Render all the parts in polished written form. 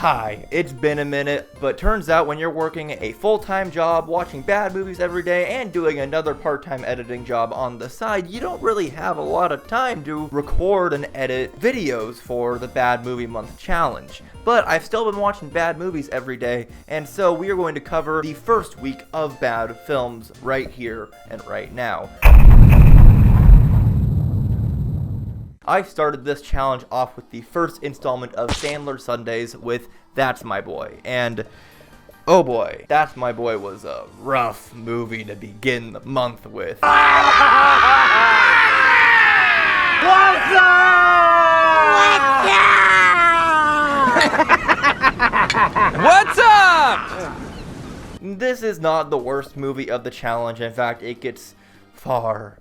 Hi, it's been a minute, but turns out when you're working a full-time job, watching bad movies every day, and doing another part-time editing job on the side, you don't really have a lot of time to record and edit videos for the Bad Movie Month Challenge. But I've still been watching bad movies every day, and so we are going to cover the first week of bad films right here and right now. I started this challenge off with the first installment of Sandler Sundays with That's My Boy, and oh boy, That's My Boy was a rough movie to begin the month with. What's up? What's up? This is not the worst movie of the challenge. In fact, it gets far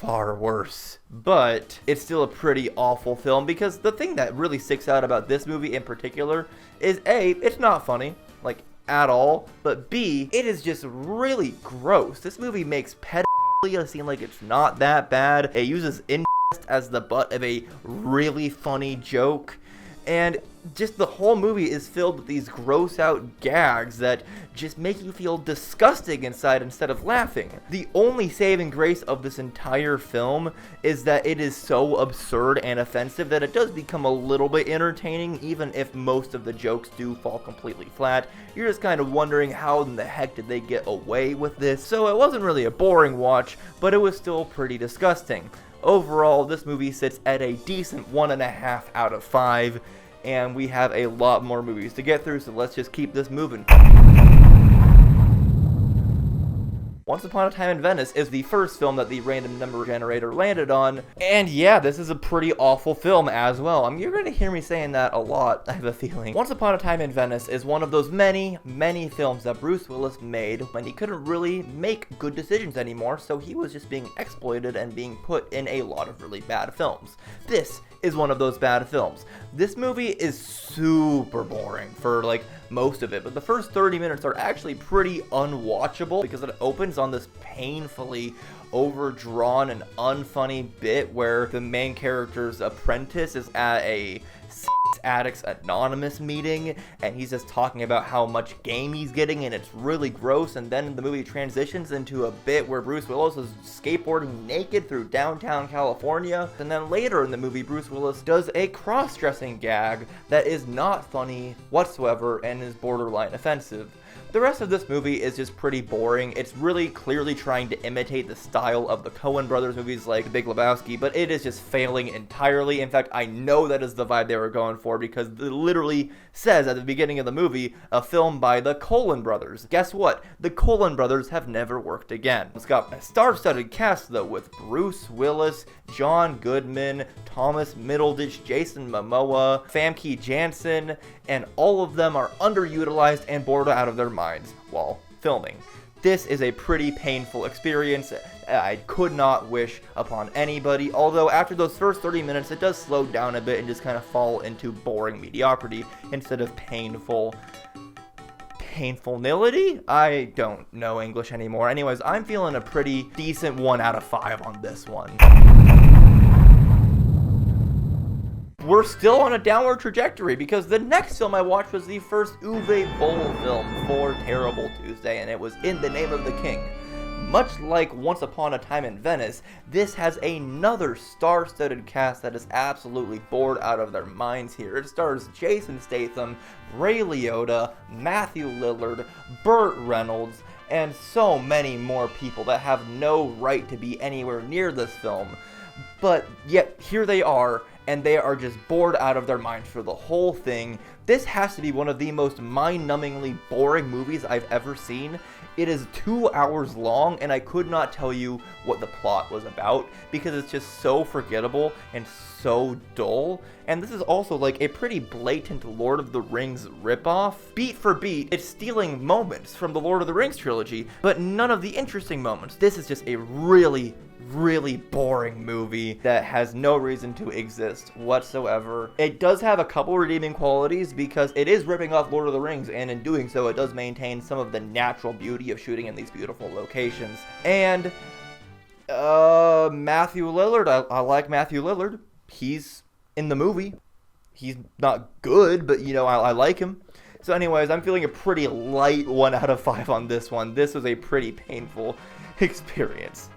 worse, but it's still a pretty awful film because the thing that really sticks out about this movie in particular is A, it's not funny, like, at all, but B, it is just really gross. This movie makes pedophilia seem like it's not that bad. It uses incest as the butt of a really funny joke, and just the whole movie is filled with these gross out gags that just make you feel disgusting inside instead of laughing. The only saving grace of this entire film is that it is so absurd and offensive that it does become a little bit entertaining, even if most of the jokes do fall completely flat. You're just kind of wondering how in the heck did they get away with this. So it wasn't really a boring watch, but it was still pretty disgusting. Overall, this movie sits at a decent 1.5 out of 5. And we have a lot more movies to get through, so let's just keep this moving. Once Upon a Time in Venice is the first film that the random number generator landed on, and yeah, this is a pretty awful film as well. I mean, you're going to hear me saying that a lot, I have a feeling. Once Upon a Time in Venice is one of those many films that Bruce Willis made when he couldn't really make good decisions anymore, so he was just being exploited and being put in a lot of really bad films. This is one of those bad films. This movie is super boring for like most of it, but the first 30 minutes are actually pretty unwatchable because it opens on this painfully overdrawn and unfunny bit where the main character's apprentice is at a Addicts Anonymous meeting, and he's just talking about how much game he's getting, and it's really gross. And then the movie transitions into a bit where Bruce Willis is skateboarding naked through downtown California, and then later in the movie Bruce Willis does a cross-dressing gag that is not funny whatsoever and is borderline offensive. The rest of this movie is just pretty boring. It's really clearly trying to imitate the style of the Coen brothers movies like The Big Lebowski, but it is just failing entirely. In fact, I know that is the vibe they were going for because it literally says at the beginning of the movie, a film by the Coen brothers. Guess what? The Coen brothers have never worked again. It's got a star-studded cast though with Bruce Willis, John Goodman, Thomas Middleditch, Jason Momoa, Famke Janssen, and all of them are underutilized and bored out of their minds while filming. This is a pretty painful experience. I could not wish upon anybody, although after those first 30 minutes it does slow down a bit and just kind of fall into boring mediocrity instead of painfulnility? I don't know English anymore. Anyways, I'm feeling a pretty decent 1 out of 5 on this one. We're still on a downward trajectory because the next film I watched was the first Uwe Boll film for Terrible Tuesday, and it was In the Name of the King. Much like Once Upon a Time in Venice, this has another star-studded cast that is absolutely bored out of their minds here. It stars Jason Statham, Ray Liotta, Matthew Lillard, Burt Reynolds, and so many more people that have no right to be anywhere near this film. But yet, here they are, and they are just bored out of their minds for the whole thing. This has to be one of the most mind-numbingly boring movies I've ever seen. It is 2 hours long, and I could not tell you what the plot was about because it's just so forgettable and so dull. And this is also like a pretty blatant Lord of the Rings ripoff. Beat for beat, it's stealing moments from the Lord of the Rings trilogy, but none of the interesting moments. This is just a really boring movie that has no reason to exist whatsoever. It does have a couple redeeming qualities because it is ripping off Lord of the Rings, and in doing so it does maintain some of the natural beauty of shooting in these beautiful locations. And Matthew Lillard, I like Matthew Lillard. He's in the movie. he's not good, but you know, I like him. So anyways, I'm feeling a pretty light 1 out of 5 on this one. This was a pretty painful experience.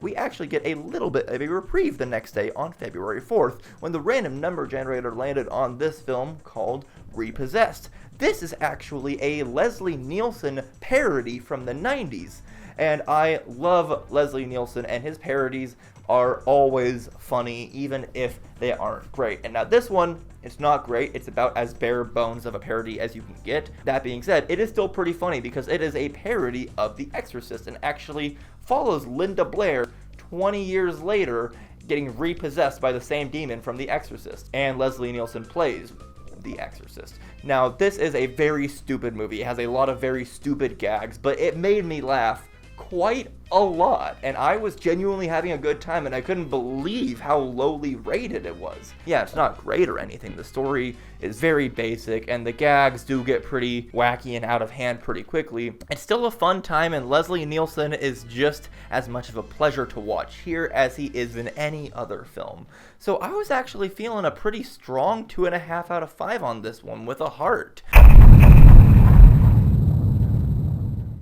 We actually get a little bit of a reprieve the next day on February 4th when the random number generator landed on this film called Repossessed. This is actually a Leslie Nielsen parody from the 90s, and I love Leslie Nielsen, and his parodies are always funny even if they aren't great. And now this one, it's not great. It's about as bare bones of a parody as you can get. That being said, it is still pretty funny because it is a parody of The Exorcist and actually follows Linda Blair 20 years later getting repossessed by the same demon from The Exorcist. And Leslie Nielsen plays The Exorcist. Now, this is a very stupid movie. It has a lot of very stupid gags, but it made me laugh quite a lot, and I was genuinely having a good time, and I couldn't believe how lowly rated it was. Yeah, it's not great or anything. The story is very basic, and the gags do get pretty wacky and out of hand pretty quickly. It's still a fun time, and Leslie Nielsen is just as much of a pleasure to watch here as he is in any other film. So I was actually feeling a pretty strong 2.5 out of 5 on this one with a heart.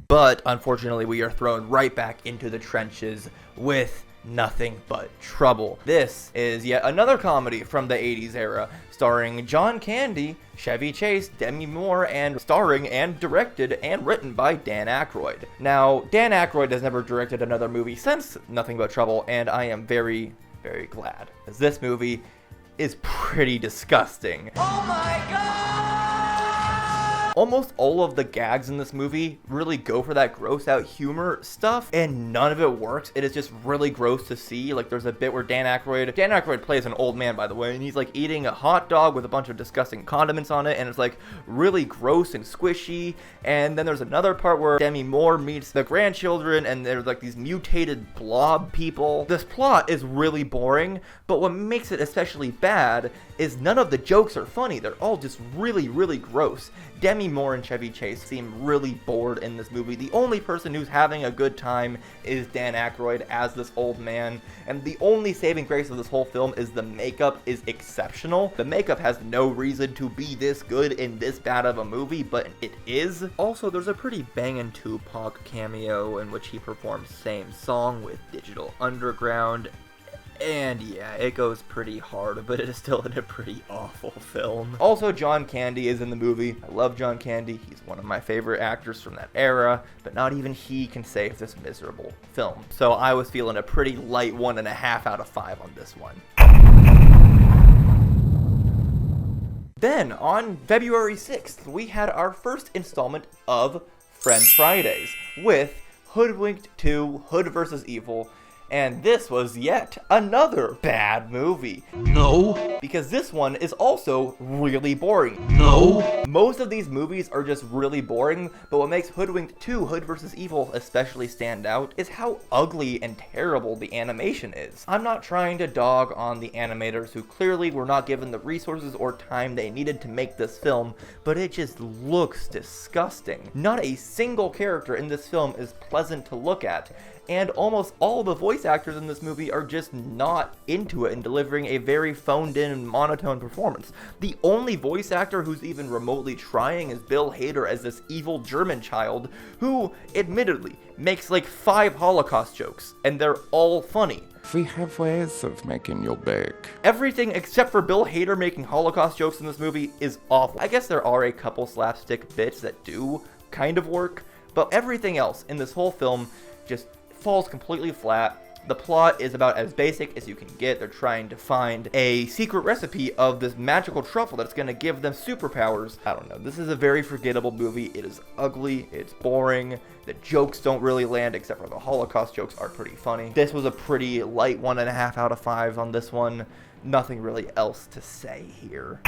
But unfortunately, we are thrown right back into the trenches with nothing but trouble. This is yet another comedy from the 80s era, starring John Candy, Chevy Chase, Demi Moore, and starring and directed and written by Dan Aykroyd. Now, Dan Aykroyd has never directed another movie since Nothing But Trouble, and I am very, very glad, as this movie is pretty disgusting. Oh my god! Almost all of the gags in this movie really go for that gross out humor stuff, and none of it works. It is just really gross to see. Like, there's a bit where Dan Aykroyd plays an old man, by the way, and he's like eating a hot dog with a bunch of disgusting condiments on it, and it's like really gross and squishy. And then there's another part where Demi Moore meets the grandchildren, and there's like these mutated blob people. This plot is really boring, but what makes it especially bad is none of the jokes are funny. They're all just really, really gross. Demi Moore and Chevy Chase seem really bored in this movie. The only person who's having a good time is Dan Aykroyd as this old man, and the only saving grace of this whole film is the makeup is exceptional. The makeup has no reason to be this good in this bad of a movie, but it is. Also, there's a pretty bangin' Tupac cameo in which he performs same song with Digital Underground. And yeah, it goes pretty hard, but it is still in a pretty awful film. Also, John Candy is in the movie. I love John Candy. He's one of my favorite actors from that era, but not even he can save this miserable film. So I was feeling a pretty light 1.5 out of 5 on this one. Then, on February 6th, we had our first installment of Friends Fridays with Hoodwinked 2, Hood vs. Evil. And this was yet another bad movie. No. Because this one is also really boring. No. Most of these movies are just really boring, but what makes Hoodwinked 2, Hood vs. Evil especially stand out is how ugly and terrible the animation is. I'm not trying to dog on the animators who clearly were not given the resources or time they needed to make this film, but it just looks disgusting. Not a single character in this film is pleasant to look at, and almost all the voice actors in this movie are just not into it and delivering a very phoned-in and monotone performance. The only voice actor who's even remotely trying is Bill Hader as this evil German child who, admittedly, makes like 5 Holocaust jokes, and they're all funny. We have ways of making you big. Everything except for Bill Hader making Holocaust jokes in this movie is awful. I guess there are a couple slapstick bits that do kind of work, but everything else in this whole film just falls completely flat. The plot is about as basic as you can get. They're trying to find a secret recipe of this magical truffle that's going to give them superpowers. I don't know. This is a very forgettable movie. It is ugly. It's boring. The jokes don't really land, except for the Holocaust jokes are pretty funny. This was a pretty light 1.5 out of 5 on this one. Nothing really else to say here.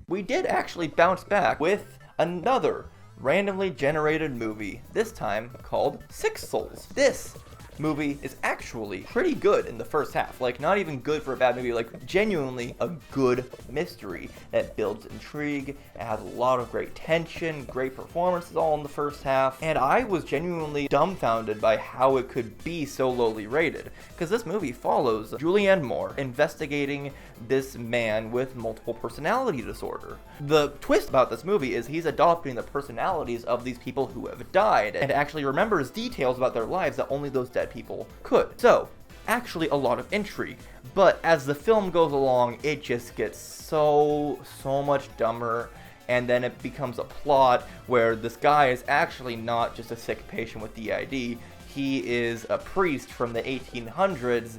We did actually bounce back with another randomly generated movie, this time called Six Souls. This movie is actually pretty good in the first half. Like, not even good for a bad movie, like genuinely a good mystery that builds intrigue. It has a lot of great tension, great performances all in the first half, and I was genuinely dumbfounded by how it could be so lowly rated, because this movie follows Julianne Moore investigating this man with multiple personality disorder. The twist about this movie is he's adopting the personalities of these people who have died, and actually remembers details about their lives that only those dead people could. So, actually a lot of intrigue, but as the film goes along, it just gets so much dumber, and then it becomes a plot where this guy is actually not just a sick patient with DID, he is a priest from the 1800s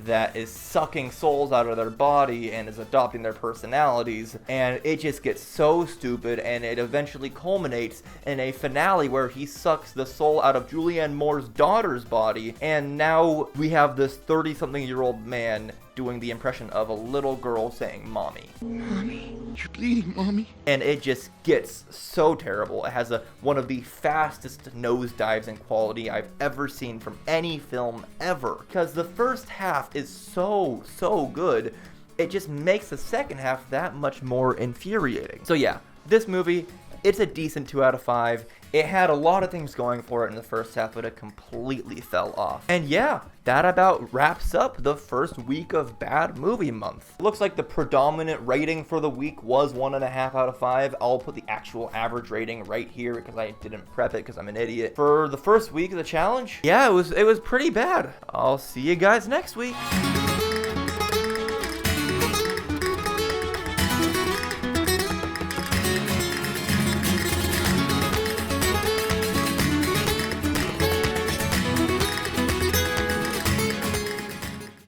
that is sucking souls out of their body and is adopting their personalities, and it just gets so stupid, and it eventually culminates in a finale where he sucks the soul out of Julianne Moore's daughter's body, and now we have this 30-something-year-old man doing the impression of a little girl saying mommy. Mommy, you're bleeding, Mommy. And it just gets so terrible. It has one of the fastest nosedives in quality I've ever seen from any film ever. Because the first half is so good, it just makes the second half that much more infuriating. So yeah, this movie, it's a decent 2 out of 5. It had a lot of things going for it in the first half, but it completely fell off. And yeah, that about wraps up the first week of Bad Movie Month. Looks like the predominant rating for the week was 1.5 out of 5. I'll put the actual average rating right here because I didn't prep it because I'm an idiot. For the first week of the challenge, yeah, it was pretty bad. I'll see you guys next week.